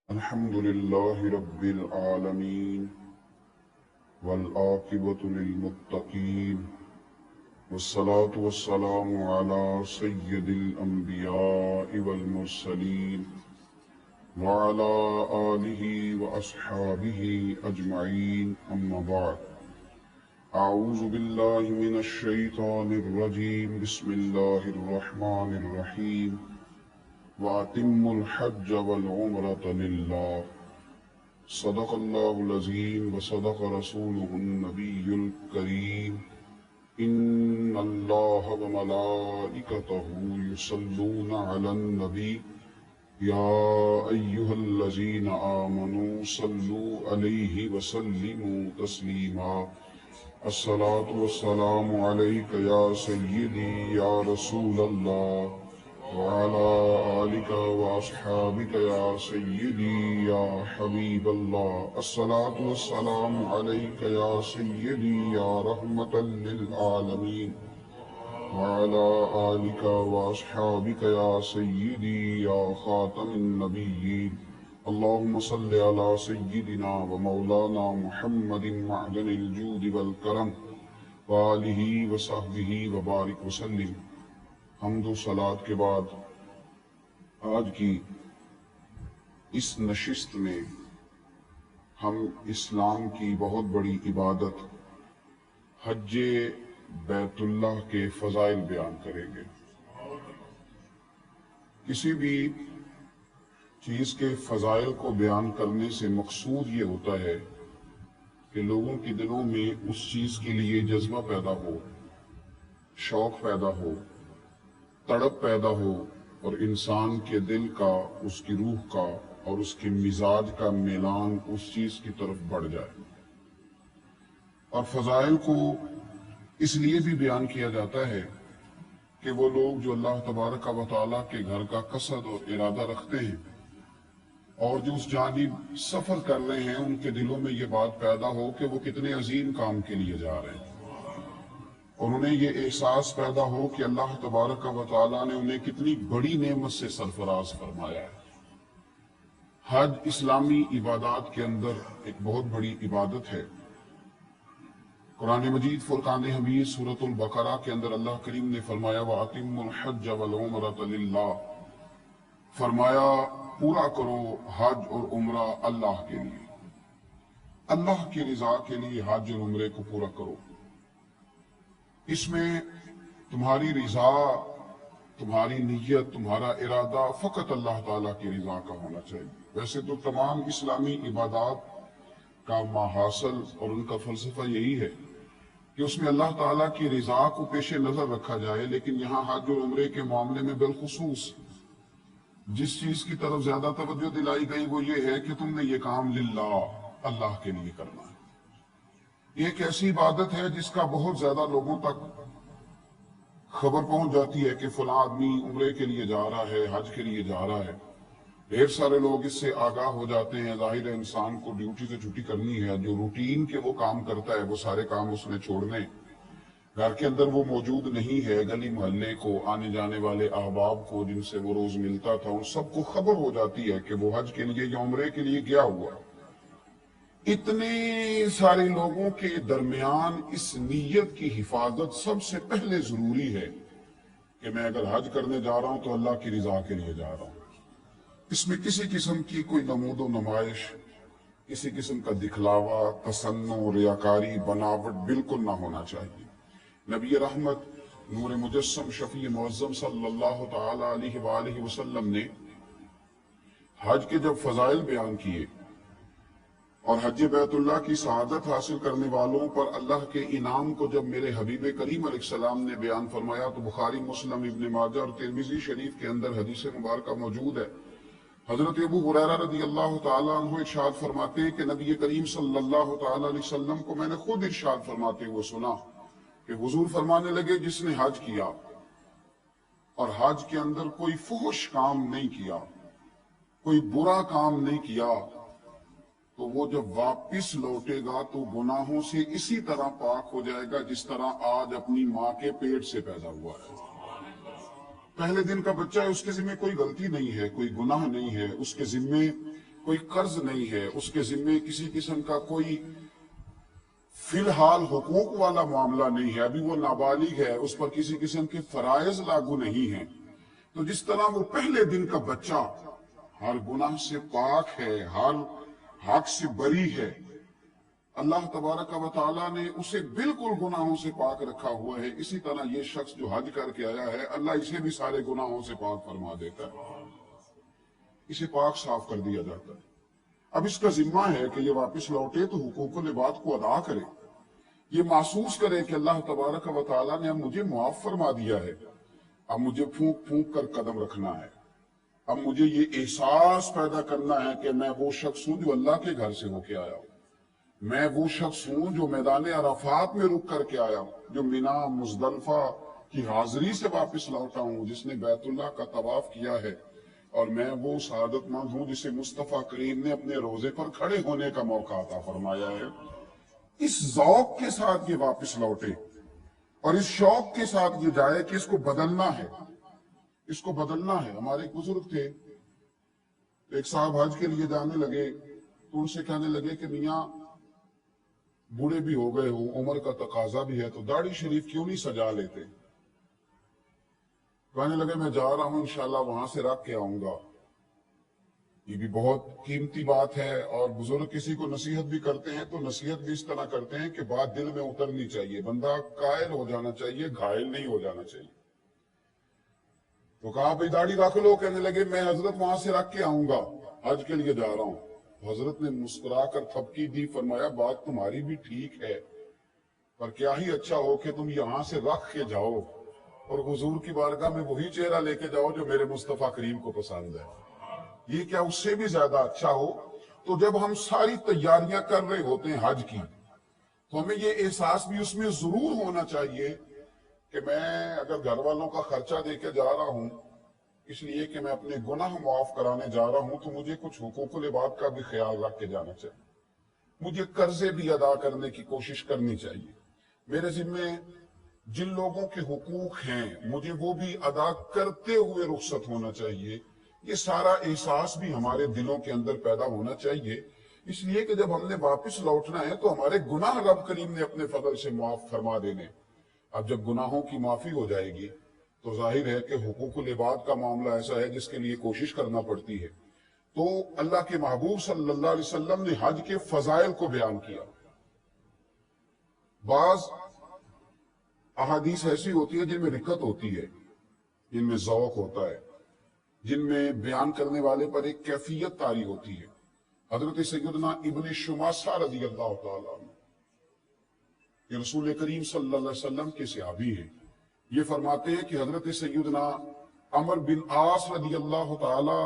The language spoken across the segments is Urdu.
الحمد لله رب العالمين والعاقبة للمتقين والصلاة والسلام على سيد الأنبياء والمرسلين وعلى آله وأصحابه أجمعين أما بعد أعوذ بالله من الشيطان الرجيم بسم الله الرحمن الرحيم وأتموا الحج والعمرة لله صدق الله العظيم وصدق رسوله النبي الكريم إن الله وملائكته يصلون على النبي يا أيها الذين آمنوا صلوا عليه وسلموا تسليما الصلاة والسلام عليك يا سيدي يا رسول الله وعلى آلك وأصحابك يا سيدي يا حبيب الله الصلاة والسلام عليك يا سيدي يا رحمة للعالمين وعلى آلك وأصحابك يا سيدي يا خاتم النبيين اللهم صل على سيدنا ومولانا محمد معدن الجود والكرم وآله وصحبه وبارك وسلم. حمد و صلات کے بعد آج کی اس نشست میں ہم اسلام کی بہت بڑی عبادت حج بیت اللہ کے فضائل بیان کریں گے. کسی بھی چیز کے فضائل کو بیان کرنے سے مقصود یہ ہوتا ہے کہ لوگوں کے دلوں میں اس چیز کے لیے جذبہ پیدا ہو، شوق پیدا ہو، تڑپ پیدا ہو، اور انسان کے دل کا، اس کی روح کا اور اس کے مزاج کا میلان اس چیز کی طرف بڑھ جائے. اور فضائل کو اس لیے بھی بیان کیا جاتا ہے کہ وہ لوگ جو اللہ تبارک و تعالیٰ کے گھر کا قصد اور ارادہ رکھتے ہیں اور جو اس جانب سفر کر رہے ہیں، ان کے دلوں میں یہ بات پیدا ہو کہ وہ کتنے عظیم کام کے لیے جا رہے ہیں، اور انہیں یہ احساس پیدا ہو کہ اللہ تبارک و تعالیٰ نے انہیں کتنی بڑی نعمت سے سرفراز فرمایا ہے. حج اسلامی عبادات کے اندر ایک بہت بڑی عبادت ہے. قرآن مجید فرقان حمید سورۃ البقرہ کے اندر اللہ کریم نے فرمایا وَأَتِمُّوا الْحَجَّ وَالْعُمْرَةَ لِلَّهِ، فرمایا پورا کرو حج اور عمرہ اللہ کے لیے، اللہ کی رضا کے لیے حج اور عمرے کو پورا کرو. اس میں تمہاری رضا، تمہاری نیت، تمہارا ارادہ فقط اللہ تعالیٰ کی رضا کا ہونا چاہیے. ویسے تو تمام اسلامی عبادات کا ماحصل اور ان کا فلسفہ یہی ہے کہ اس میں اللہ تعالیٰ کی رضا کو پیش نظر رکھا جائے، لیکن یہاں حج اور عمرے کے معاملے میں بالخصوص جس چیز کی طرف زیادہ توجہ دلائی گئی وہ یہ ہے کہ تم نے یہ کام للہ، اللہ کے لیے کرنا ہے. یہ ایک ایسی عبادت ہے جس کا بہت زیادہ لوگوں تک خبر پہنچ جاتی ہے کہ فلاں آدمی عمرے کے لیے جا رہا ہے، حج کے لیے جا رہا ہے. ڈھیر سارے لوگ اس سے آگاہ ہو جاتے ہیں. ظاہر ہے انسان کو ڈیوٹی سے چھٹی کرنی ہے، جو روٹین کے وہ کام کرتا ہے وہ سارے کام اس نے چھوڑنے. گھر کے اندر وہ موجود نہیں ہے، گلی محلے کو، آنے جانے والے احباب کو جن سے وہ روز ملتا تھا، ان سب کو خبر ہو جاتی ہے کہ وہ حج کے لیے یا عمرے کے لیے گیا ہوا. اتنے سارے لوگوں کے درمیان اس نیت کی حفاظت سب سے پہلے ضروری ہے کہ میں اگر حج کرنے جا رہا ہوں تو اللہ کی رضا کے لیے جا رہا ہوں. اس میں کسی قسم کی کوئی نمود و نمائش، کسی قسم کا دکھلاوا، تصنع، ریاکاری، بناوٹ بالکل نہ ہونا چاہیے. نبی رحمت نور مجسم شفیع معظم صلی اللہ تعالی علیہ وآلہ وسلم نے حج کے جب فضائل بیان کیے اور حج بیت اللہ کی سعادت حاصل کرنے والوں پر اللہ کے انعام کو جب میرے حبیب کریم علیہ السلام نے بیان فرمایا تو بخاری، مسلم، ابن ماجہ اور ترمذی شریف کے اندر حدیث مبارکہ موجود ہے. حضرت ابو ہریرہ رضی اللہ تعالیٰ عنہ ارشاد فرماتے ہیں کہ نبی کریم صلی اللہ تعالیٰ علیہ وسلم کو میں نے خود ارشاد فرماتے ہوئے سنا کہ حضور فرمانے لگے جس نے حج کیا اور حج کے اندر کوئی فحش کام نہیں کیا، کوئی برا کام نہیں کیا، تو وہ جب واپس لوٹے گا تو گناہوں سے اسی طرح پاک ہو جائے گا جس طرح آج اپنی ماں کے پیٹ سے پیدا ہوا ہے. پہلے دن کا بچہ ہے، اس کے ذمہ کوئی غلطی نہیں ہے، کوئی گناہ نہیں ہے، اس کے ذمہ کوئی قرض نہیں ہے، اس کے ذمے کسی قسم کا کوئی فی الحال حقوق والا معاملہ نہیں ہے، ابھی وہ نابالغ ہے، اس پر کسی قسم کے فرائض لاگو نہیں ہیں، تو جس طرح وہ پہلے دن کا بچہ ہر گناہ سے پاک ہے، ہر حق سے بری ہے، اللہ تبارک و تعالیٰ نے اسے بالکل گناہوں سے پاک رکھا ہوا ہے۔ اسی طرح یہ شخص جو حج کر کے آیا ہے، اللہ اسے بھی سارے گناہوں سے پاک فرما دیتا ہے، اسے پاک صاف کر دیا جاتا ہے۔ اب اس کا ذمہ ہے کہ یہ واپس لوٹے تو حقوق العباد کو ادا کرے، یہ محسوس کرے کہ اللہ تبارک و تعالیٰ نے اب مجھے معاف فرما دیا ہے، اب مجھے پھونک پھونک کر قدم رکھنا ہے، اب مجھے یہ احساس پیدا کرنا ہے کہ میں وہ شخص ہوں جو اللہ کے گھر سے ہو کے آیا ہوں، میں وہ شخص ہوں جو میدان عرفات میں رک کر کے آیا ہوں، جو مینا مزدلفہ کی حاضری سے واپس لوٹا ہوں، جس نے بیت اللہ کا طواف کیا ہے، اور میں وہ سعادت مند ہوں جسے مصطفیٰ کریم نے اپنے روزے پر کھڑے ہونے کا موقع عطا فرمایا ہے۔ اس ذوق کے ساتھ یہ واپس لوٹے اور اس شوق کے ساتھ یہ جائے کہ اس کو بدلنا ہے، اس کو بدلنا ہے۔ ہمارے ایک بزرگ تھے، ایک صاحب حج کے لیے جانے لگے تو ان سے کہنے لگے کہ میاں بوڑھے بھی ہو گئے ہو، عمر کا تقاضا بھی ہے، تو داڑھی شریف کیوں نہیں سجا لیتے؟ کہنے لگے میں جا رہا ہوں انشاءاللہ وہاں سے رکھ کے آؤں گا۔ یہ بھی بہت قیمتی بات ہے، اور بزرگ کسی کو نصیحت بھی کرتے ہیں تو نصیحت بھی اس طرح کرتے ہیں کہ بات دل میں اترنی چاہیے، بندہ قائل ہو جانا چاہیے، گھائل نہیں ہو جانا چاہیے۔ تو کہا بھئی داڑھی رکھ لو، کہنے لگے میں حضرت وہاں سے رکھ کے آؤں گا، حج کے لیے جا رہا ہوں۔ حضرت نے مسکرا کر تھپکی دی، فرمایا بات تمہاری بھی ٹھیک ہے، پر کیا ہی اچھا ہو کہ تم یہاں سے رکھ کے جاؤ اور حضور کی بارگاہ میں وہی چہرہ لے کے جاؤ جو میرے مصطفیٰ کریم کو پسند ہے۔ یہ کیا اس سے بھی زیادہ اچھا ہو؟ تو جب ہم ساری تیاریاں کر رہے ہوتے ہیں حج کی، تو ہمیں یہ احساس بھی اس میں ضرور ہونا چاہیے کہ میں اگر گھر والوں کا خرچہ دے کے جا رہا ہوں اس لیے کہ میں اپنے گناہ معاف کرانے جا رہا ہوں، تو مجھے کچھ حقوق العباد کا بھی خیال رکھ کے جانا چاہیے، مجھے قرضے بھی ادا کرنے کی کوشش کرنی چاہیے، میرے ذمے جن لوگوں کے حقوق ہیں مجھے وہ بھی ادا کرتے ہوئے رخصت ہونا چاہیے۔ یہ سارا احساس بھی ہمارے دلوں کے اندر پیدا ہونا چاہیے، اس لیے کہ جب ہم نے واپس لوٹنا ہے تو ہمارے گناہ رب کریم نے اپنے فضل سے معاف فرما دینے۔ اب جب گناہوں کی معافی ہو جائے گی تو ظاہر ہے کہ حقوق العباد کا معاملہ ایسا ہے جس کے لیے کوشش کرنا پڑتی ہے۔ تو اللہ کے محبوب صلی اللہ علیہ وسلم نے حج کے فضائل کو بیان کیا۔ بعض احادیث ایسی ہوتی ہے جن میں رکت ہوتی ہے، جن میں ذوق ہوتا ہے، جن میں بیان کرنے والے پر ایک کیفیت طاری ہوتی ہے۔ حضرت سیدنا ابن شماسہ رضی اللہ تعالیٰ عنہ، یہ رسول کریم صلی اللہ علیہ وسلم کے صحابی ہیں، یہ فرماتے ہیں کہ حضرت سیدنا عمر بن عاص رضی اللہ تعالیٰ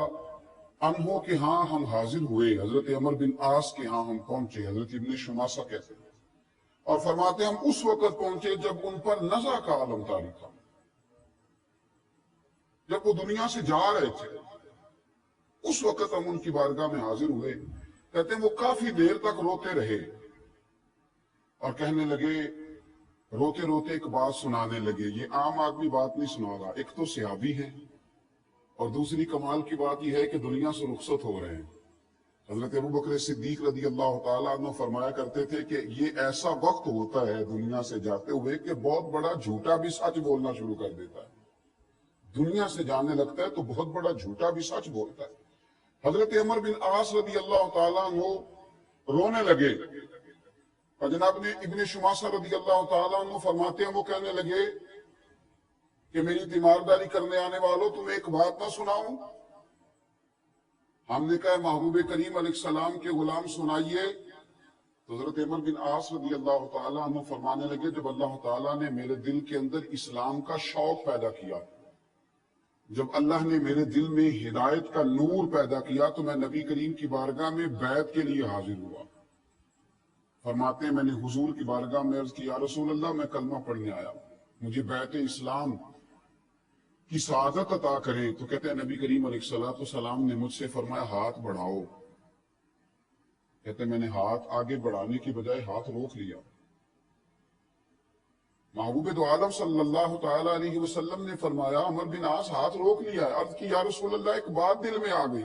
عنہ کے ہاں ہم حاضر ہوئے، حضرت عمر بن عاص کے ہاں ہم پہنچے، حضرت ابن شماسہ کہتے ہیں، اور فرماتے ہیں ہم اس وقت پہنچے جب ان پر نزع کا عالم طاری تھا، جب وہ دنیا سے جا رہے تھے، اس وقت ہم ان کی بارگاہ میں حاضر ہوئے۔ کہتے ہیں وہ کافی دیر تک روتے رہے اور کہنے لگے، روتے روتے ایک بات سنانے لگے، یہ عام آدمی بات نہیں سنا رہا، ایک تو صحابی ہیں اور دوسری کمال کی بات یہ ہے کہ دنیا سے رخصت ہو رہے ہیں۔ حضرت ابوبکر صدیق رضی اللہ تعالیٰ عنہ فرمایا کرتے تھے کہ یہ ایسا وقت ہوتا ہے دنیا سے جاتے ہوئے کہ بہت بڑا جھوٹا بھی سچ بولنا شروع کر دیتا ہے، دنیا سے جانے لگتا ہے تو بہت بڑا جھوٹا بھی سچ بولتا ہے۔ حضرت عمر بن عاص رضی اللہ تعالیٰ عنہ رونے لگے، اور جناب نے ابن شماسہ رضی اللہ تعالیٰ عنہ فرماتے ہیں وہ کہنے لگے کہ میری تیمارداری کرنے آنے والوں تمہیں ایک بات نہ سناؤں؟ ہم نے کہا محبوب کریم علیہ السلام کے غلام سنائیے۔ تو حضرت عمر بن عاص رضی اللہ تعالیٰ عنہ فرمانے لگے، جب اللہ تعالیٰ نے میرے دل کے اندر اسلام کا شوق پیدا کیا، جب اللہ نے میرے دل میں ہدایت کا نور پیدا کیا، تو میں نبی کریم کی بارگاہ میں بیعت کے لیے حاضر ہوا۔ فرماتے ہیں میں نے حضور کی بارگاہ میں عرض کی، یا رسول اللہ میں کلمہ پڑھنے آیا، مجھے بیعت اسلام کی سعادت عطا کریں۔ تو کہتے ہیں نبی کریم علیہ السلام نے مجھ سے فرمایا ہاتھ بڑھاؤ۔ کہتے ہیں میں نے ہاتھ آگے بڑھانے کی بجائے ہاتھ روک لیا۔ محبوب دو عالم صلی اللہ تعالیٰ علیہ وسلم نے فرمایا عمر بن عاص ہاتھ روک لیا ہے۔ عرض کی یا رسول اللہ ایک بات دل میں آ گئی،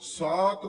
7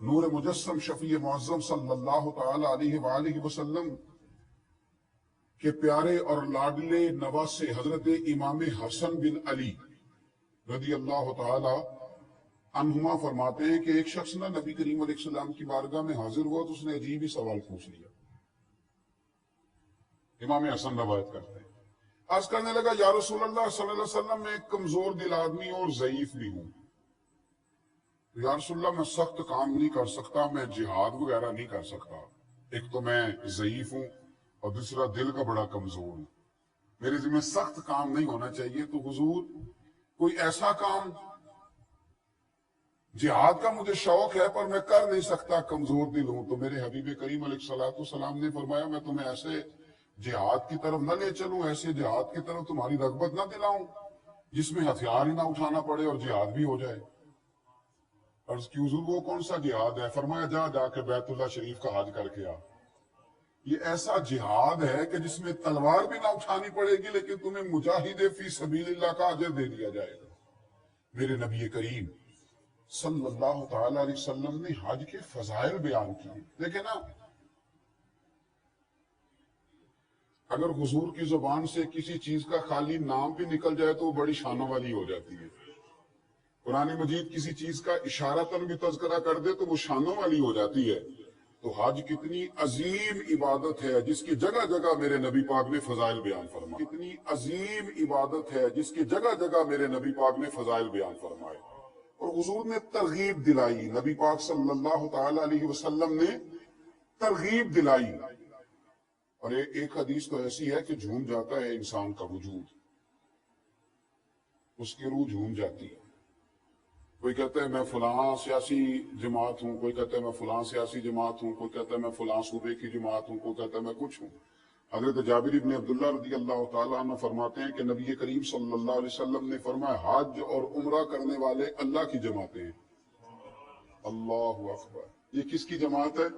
نور مجسم شفیع معظم صلی اللہ تعالی علیہ وآلہ وسلم کے پیارے اور لاڈلے نواسے حضرت امام حسن بن علی رضی اللہ تعالی عنہما فرماتے ہیں کہ ایک شخص نہ نبی کریم علیہ السلام کی بارگاہ میں حاضر ہوا تو اس نے عجیب ہی سوال پوچھ لیا. امام حسن روایت کرتے ہیں عرض کرنے لگا یا رسول اللہ صلی اللہ علیہ وسلم میں ایک کمزور دل آدمی اور ضعیف بھی ہوں. یا رسول اللہ میں سخت کام نہیں کر سکتا, میں جہاد وغیرہ نہیں کر سکتا. ایک تو میں ضعیف ہوں اور دوسرا دل کا بڑا کمزور ہوں, میرے ذمہ سخت کام نہیں ہونا چاہیے. تو حضور کوئی ایسا کام, جہاد کا مجھے شوق ہے پر میں کر نہیں سکتا, کمزور دل ہوں. تو میرے حبیب کریم علیہ السلام نے فرمایا میں تمہیں ایسے جہاد کی طرف نہ لے چلوں, ایسے جہاد کی طرف تمہاری رغبت نہ دلاؤں جس میں ہتھیار ہی نہ اٹھانا پڑے اور جہاد بھی ہو جائے. عرض کی حضور وہ کون سا جہاد ہے؟ فرمایا جا کے بیت اللہ شریف کا حج کر کے آ. یہ ایسا جہاد ہے کہ جس میں تلوار بھی نہ اٹھانی پڑے گی لیکن تمہیں مجاہد فی سبیل اللہ کا اجر دے دیا جائے گا. میرے نبی کریم صلی اللہ تعالی علیہ وسلم نے حج کے فضائل بیان کیے. دیکھیں نا, اگر حضور کی زبان سے کسی چیز کا خالی نام بھی نکل جائے تو وہ بڑی شانوں والی ہو جاتی ہے. قرآن مجید کسی چیز کا اشارتاً بھی تذکرہ کر دے تو وہ شانوں والی ہو جاتی ہے. تو حج کتنی عظیم عبادت ہے جس کی جگہ جگہ میرے نبی پاک نے فضائل بیان فرمائے. کتنی عظیم عبادت ہے جس کی جگہ جگہ میرے نبی پاک نے فضائل بیان فرمائے. اور حضور نے ترغیب دلائی, نبی پاک صلی اللہ تعالی علیہ وسلم نے ترغیب دلائی. اور ایک حدیث تو ایسی ہے کہ جھوم جاتا ہے انسان کا وجود, اس کی روح جھوم جاتی ہے. کوئی کہتا ہے میں فلاں سیاسی جماعت ہوں, کوئی کہتا ہے میں فلاں سیاسی جماعت ہوں, کوئی کہتا ہے میں فلاں صوبے کی جماعت ہوں, کوئی کہتا ہے میں کچھ ہوں. حضرت جابر بن عبداللہ رضی اللہ تعالیٰ عنہ فرماتے ہیں کہ نبی کریم صلی اللہ علیہ وسلم نے فرمایا حج اور عمرہ کرنے والے اللہ کی جماعتیں ہیں. اللہ اکبر, یہ کس کی جماعت ہے؟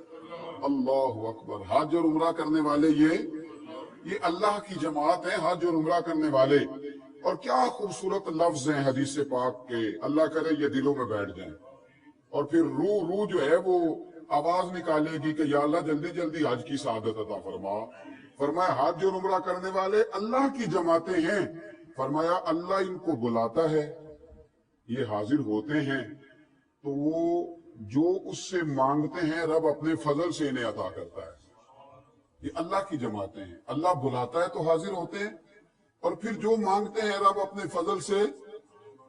اللہ اکبر. حج اور عمرہ کرنے والے یہ اللہ کی جماعت ہے, حج اور عمرہ کرنے والے. اور کیا خوبصورت لفظ ہیں حدیث پاک کے, اللہ کرے یہ دلوں میں بیٹھ جائیں. اور پھر روح جو ہے وہ آواز نکالے گی کہ یا اللہ جلدی جلدی حج کی سعادت عطا فرما. فرمایا حج اور عمرہ کرنے والے اللہ کی جماعتیں ہیں. فرمایا اللہ ان کو بلاتا ہے, یہ حاضر ہوتے ہیں, تو وہ جو اس سے مانگتے ہیں رب اپنے فضل سے انہیں عطا کرتا ہے. یہ اللہ کی جماعتیں ہیں, اللہ بلاتا ہے تو حاضر ہوتے ہیں, اور پھر جو مانگتے ہیں رب اپنے فضل سے.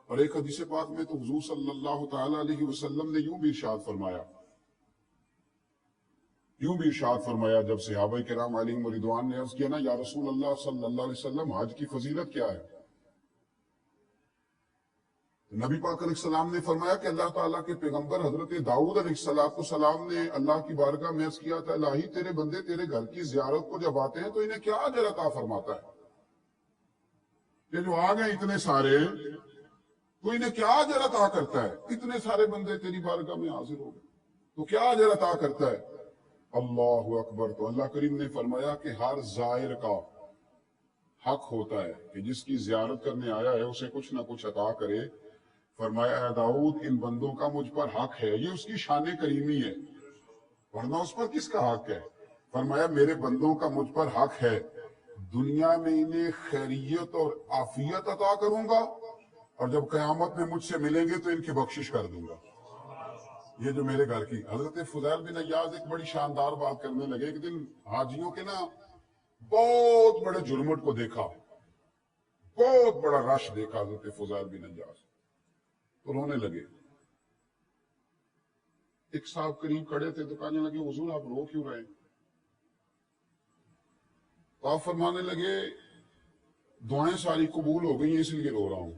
اور ایک حدیث پاک میں تو حضور صلی اللہ تعالی علیہ وسلم نے یوں بھی ارشاد فرمایا جب صحابہ کرام علیہم رضوان نے عرض کیا نا یا رسول اللہ صلی اللہ علیہ وسلم حج کی فضیلت کیا ہے؟ نبی پاک علیہ السلام نے فرمایا کہ اللہ تعالیٰ کے پیغمبر حضرت داؤد علیہ السلام نے اللہ کی بارگاہ میں عرض کیا تھا الہی تیرے بندے تیرے گھر کی زیارت کو جب آتے ہیں تو انہیں کیا اجر عطا فرماتا ہے؟ یہ جو آ گئے اتنے سارے, تو انہیں کیا اجر عطا کرتا ہے؟ اتنے سارے بندے تیری بارگاہ میں حاضر ہو گئے تو کیا اجر عطا کرتا ہے؟ اللہ اکبر. تو اللہ کریم نے فرمایا کہ ہر زائر کا حق ہوتا ہے کہ جس کی زیارت کرنے آیا ہے اسے کچھ نہ کچھ عطا کرے. فرمایا اے داؤد ان بندوں کا مجھ پر حق ہے, یہ اس کی شان کریمی ہے, ورنہ اس پر کس کا حق ہے؟ فرمایا میرے بندوں کا مجھ پر حق ہے, دنیا میں انہیں خیریت اور عافیت عطا کروں گا, اور جب قیامت میں مجھ سے ملیں گے تو ان کی بخشش کر دوں گا. یہ جو میرے گھر کی. حضرت فضیل بن عیاض ایک بڑی شاندار بات کرنے لگے. ایک دن حاجیوں کے نا بہت بڑے جرمٹ کو دیکھا, بہت بڑا رش دیکھا حضرت فضیل بن عیاض, تو رونے لگے. ایک صاحب قریب کھڑے تھے تو کہنے لگے حضور آپ رو کیوں رہے ہیں؟ تو آپ فرمانے لگے دعائیں ساری قبول ہو گئی ہیں اس لیے رو رہا ہوں.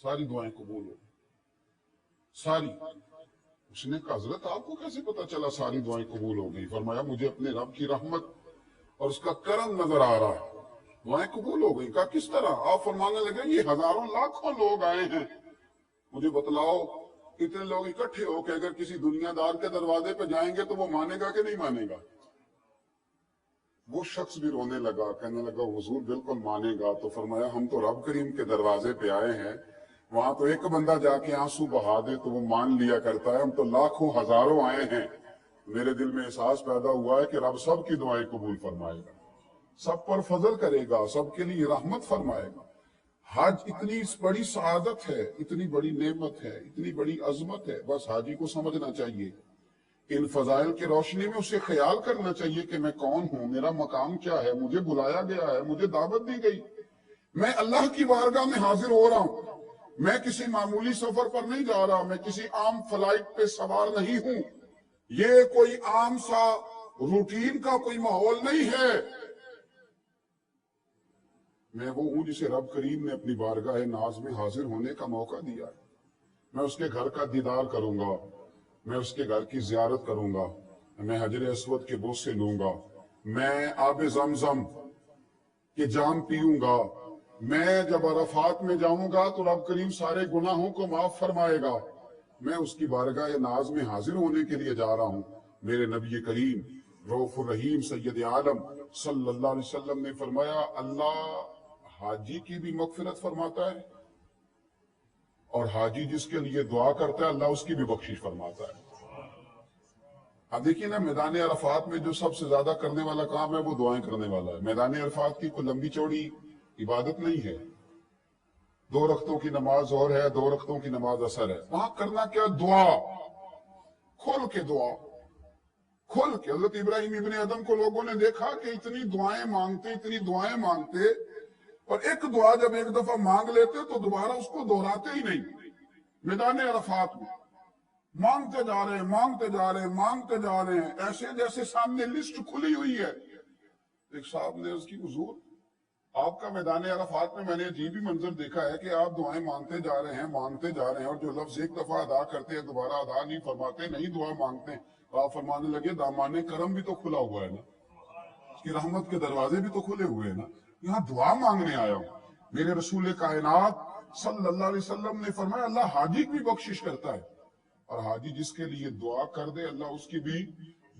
ساری دعائیں قبول ہو ساری. اس نے کہا حضرت آپ کو کیسے پتا چلا ساری دعائیں قبول ہو گئی؟ فرمایا مجھے اپنے رب کی رحمت اور اس کا کرم نظر آ رہا ہے, دعائیں قبول ہو گئی. کہا کس طرح؟ آپ فرمانے لگے یہ ہزاروں لاکھوں لوگ آئے ہیں, مجھے بتلاؤ اتنے لوگ اکٹھے ہو کے اگر کسی دنیا دار کے دروازے پہ جائیں گے تو وہ مانے گا کہ نہیں مانے گا؟ وہ شخص بھی رونے لگا, کہنے لگا حضور بالکل مانے گا. تو فرمایا ہم تو رب کریم کے دروازے پہ آئے ہیں, وہاں تو ایک بندہ جا کے آنسو بہا دے تو وہ مان لیا کرتا ہے، ہم تو لاکھوں ہزاروں آئے ہیں۔ میرے دل میں احساس پیدا ہوا ہے کہ رب سب کی دعائیں قبول فرمائے گا، سب پر فضل کرے گا، سب کے لیے رحمت فرمائے گا۔ حج اتنی بڑی سعادت ہے، اتنی بڑی نعمت ہے، اتنی بڑی عظمت ہے، بس حاجی کو سمجھنا چاہیے۔ ان فضائل کی روشنی میں اسے خیال کرنا چاہیے کہ میں کون ہوں، میرا مقام کیا ہے، مجھے بلایا گیا ہے، مجھے دعوت دی گئی، میں اللہ کی بارگاہ میں حاضر ہو رہا ہوں، میں کسی معمولی سفر پر نہیں جا رہا، میں کسی عام فلائٹ پہ سوار نہیں ہوں، یہ کوئی عام سا روٹین کا کوئی ماحول نہیں ہے۔ میں وہ ہوں جسے رب کریم نے اپنی بارگاہ ناز میں حاضر ہونے کا موقع دیا ہے۔ میں اس کے گھر کا دیدار کروں گا، میں اس کے گھر کی زیارت کروں گا، میں حجر اسود کے بوسے لوں گا، میں آب زمزم کے جام پیوں گا، میں جب عرفات میں جاؤں گا تو رب کریم سارے گناہوں کو معاف فرمائے گا۔ میں اس کی بارگاہ ناز میں حاضر ہونے کے لیے جا رہا ہوں۔ میرے نبی کریم رؤوف الرحیم سید عالم صلی اللہ علیہ وسلم نے فرمایا، اللہ حاجی کی بھی مغفرت فرماتا ہے، اور حاجی جس کے لیے دعا کرتا ہے اللہ اس کی بھی بخشش فرماتا ہے۔ اب دیکھیے نا، میدان عرفات میں جو سب سے زیادہ کرنے والا کام ہے وہ دعائیں کرنے والا ہے۔ میدان عرفات کی کوئی لمبی چوڑی عبادت نہیں ہے، 2 رکعتوں کی نماز اور ہے، 2 رکعتوں کی نماز اثر ہے۔ وہاں کرنا کیا؟ دعا، کھول کے دعا، کھول کے۔ حضرت ابراہیم ابن ادم کو لوگوں نے دیکھا کہ اتنی دعائیں مانگتے، اتنی دعائیں مانگتے، اور ایک دعا جب ایک دفعہ مانگ لیتے تو دوبارہ اس کو دہراتے ہی نہیں۔ میدان عرفات میں مانگتے جا رہے ہیں، مانگتے جا رہے ہیں، مانگتے جا رہے ہیں، ایسے جیسے سامنے لسٹ کھلی ہوئی ہے۔ ایک صاحب نے عرض کی، حضور آپ کا میدان عرفات میں میں نے عجیب ہی منظر دیکھا ہے کہ آپ دعائیں مانگتے جا رہے ہیں، مانگتے جا رہے ہیں، اور جو لفظ ایک دفعہ ادا کرتے ہیں دوبارہ ادا نہیں فرماتے، نہیں دعا مانگتے ہیں۔ آپ فرمانے لگے، دامان کرم بھی تو کھلا ہوا ہے نا، اس کی رحمت کے دروازے بھی تو کھلے ہوئے ہیں نا، یہاں دعا مانگنے آیا ہوں۔ میرے رسول کائنات صلی اللہ علیہ وسلم نے فرمایا، اللہ حاجی کی بھی بخشش کرتا ہے، اور حاجی جس کے لیے دعا کر دے اللہ اس کی بھی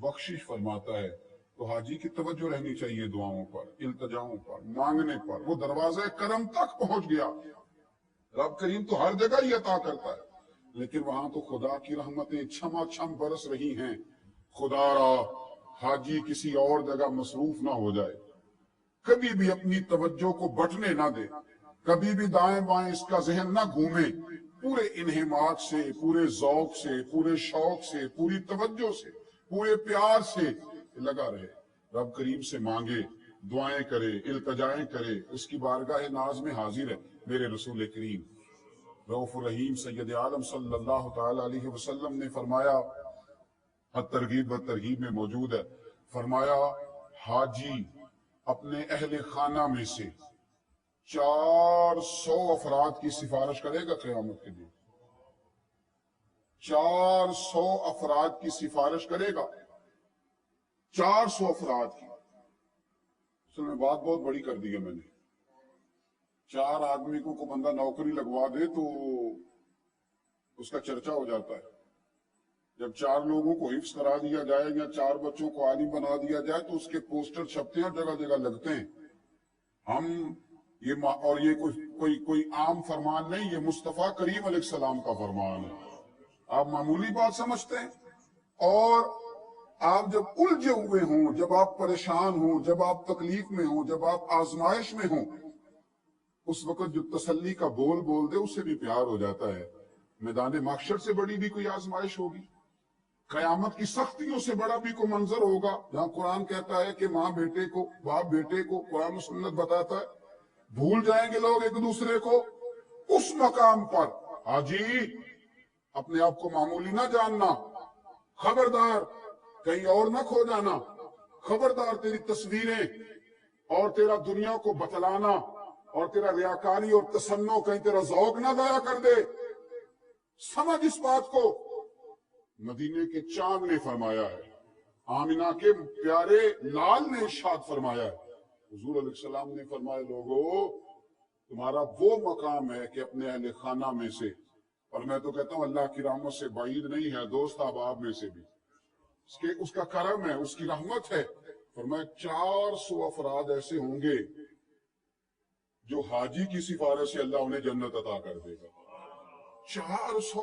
بخشش فرماتا ہے۔ تو حاجی کی توجہ رہنی چاہیے دعاؤں پر، التجاؤں پر، مانگنے پر۔ وہ دروازہ کرم تک پہنچ گیا۔ رب کریم تو ہر جگہ ہی عطا کرتا ہے، لیکن وہاں تو خدا کی رحمتیں چھما چھم برس رہی ہیں۔ خدا را حاجی کسی اور جگہ مصروف نہ ہو جائے، کبھی بھی اپنی توجہ کو بٹنے نہ دے، کبھی بھی دائیں بائیں اس کا ذہن نہ گھومے، پورے انہماک سے، پورے ذوق سے، پورے شوق سے، پوری توجہ سے، پورے پیار سے لگا رہے، رب کریم سے مانگے، دعائیں کرے، التجائیں کرے، اس کی بارگاہ ناز میں حاضر ہے۔ میرے رسول کریم رؤوف الرحیم سید عالم صلی اللہ تعالی علیہ وسلم نے فرمایا، الترغیب والترہیب میں موجود ہے، فرمایا حاجی اپنے اہل خانہ میں سے 400 افراد کی سفارش کرے گا قیامت کے دن، 400 افراد کی سفارش کرے گا، 400 افراد کی۔ اصل میں بات بہت بڑی کر دی ہے میں نے، 4 آدمی کو بندہ نوکری لگوا دے تو اس کا چرچا ہو جاتا ہے۔ جب 4 لوگوں کو حفظ کرا دیا جائے یا 4 بچوں کو عالم بنا دیا جائے تو اس کے پوسٹر چھپتے ہیں، جگہ جگہ لگتے ہیں۔ اور یہ کوئی عام فرمان نہیں، یہ مصطفیٰ کریم علیہ السلام کا فرمان ہے۔ آپ معمولی بات سمجھتے ہیں، اور آپ جب الجھے ہوئے ہوں، جب آپ پریشان ہوں، جب آپ تکلیف میں ہوں، جب آپ آزمائش میں ہوں، اس وقت جو تسلی کا بول بول دے اس سے بھی پیار ہو جاتا ہے۔ میدان محشر سے بڑی بھی کوئی آزمائش ہوگی، قیامت کی سختیوں سے بڑا بھی کوئی منظر ہوگا، جہاں قرآن کہتا ہے کہ ماں بیٹے کو، باپ بیٹے کو، قرآن و سنت بتاتا ہے بھول جائیں گے لوگ ایک دوسرے کو۔ اس مقام پر حاجی اپنے آپ کو معمولی نہ جاننا، خبردار کہیں اور نہ کھو جانا، خبردار تیری تصویریں اور تیرا دنیا کو بتلانا اور تیرا ریاکاری اور تصنع کہیں تیرا ذوق نہ ضائع کر دے۔ سمجھ اس بات کو، مدینے کے چاند نے فرمایا ہے، آمنہ کے پیارے لال نے ارشاد فرمایا ہے، حضور علیہ السلام نے فرمایا، لوگو تمہارا وہ مقام ہے کہ اپنے اہل خانہ میں سے، اور میں تو کہتا ہوں اللہ کی رحمت سے بعید نہیں ہے، دوست احباب میں سے بھی اس کا کرم ہے، اس کی رحمت ہے۔ فرمایا 400 افراد ایسے ہوں گے جو حاجی کی سفارش سے اللہ انہیں جنت عطا کر دے گا۔ 400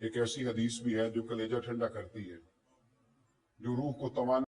ایک ایسی حدیث بھی ہے جو کلیجہ ٹھنڈا کرتی ہے، جو روح کو توانا